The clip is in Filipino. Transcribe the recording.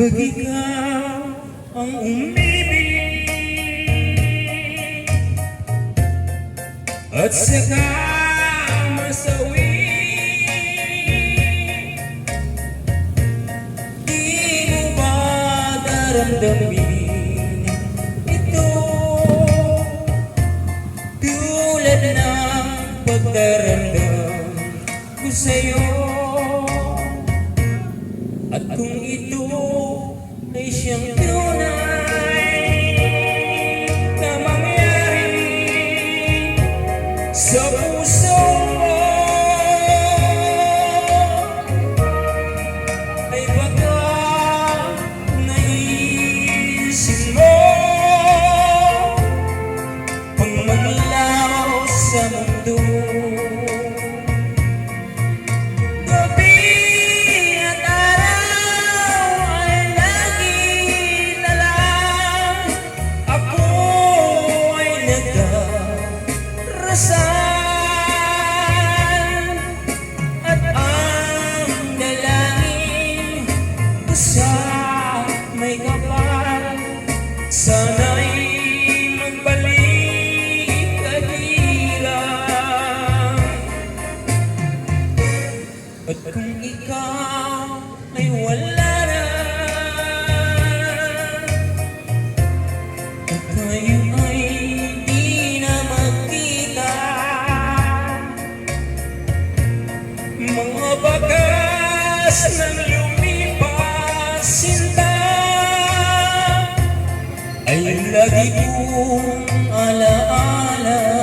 Kapag ikaw ang umibig at saka masawi, di mo ba daramdamin ito tulad ng pagdaramdam ko sa'yo? At kung ito ay siyang tunay na mangyari sa puso mo, ay baka naisin mo pang maglaw sa mundo. At ang dalangin ko sa may kapal, sana'y magbalik kagilang. At kung ikaw ay wala na at tayo ay di na magkita, mga bagas ng lumipas sinta ay lagi kong alaala.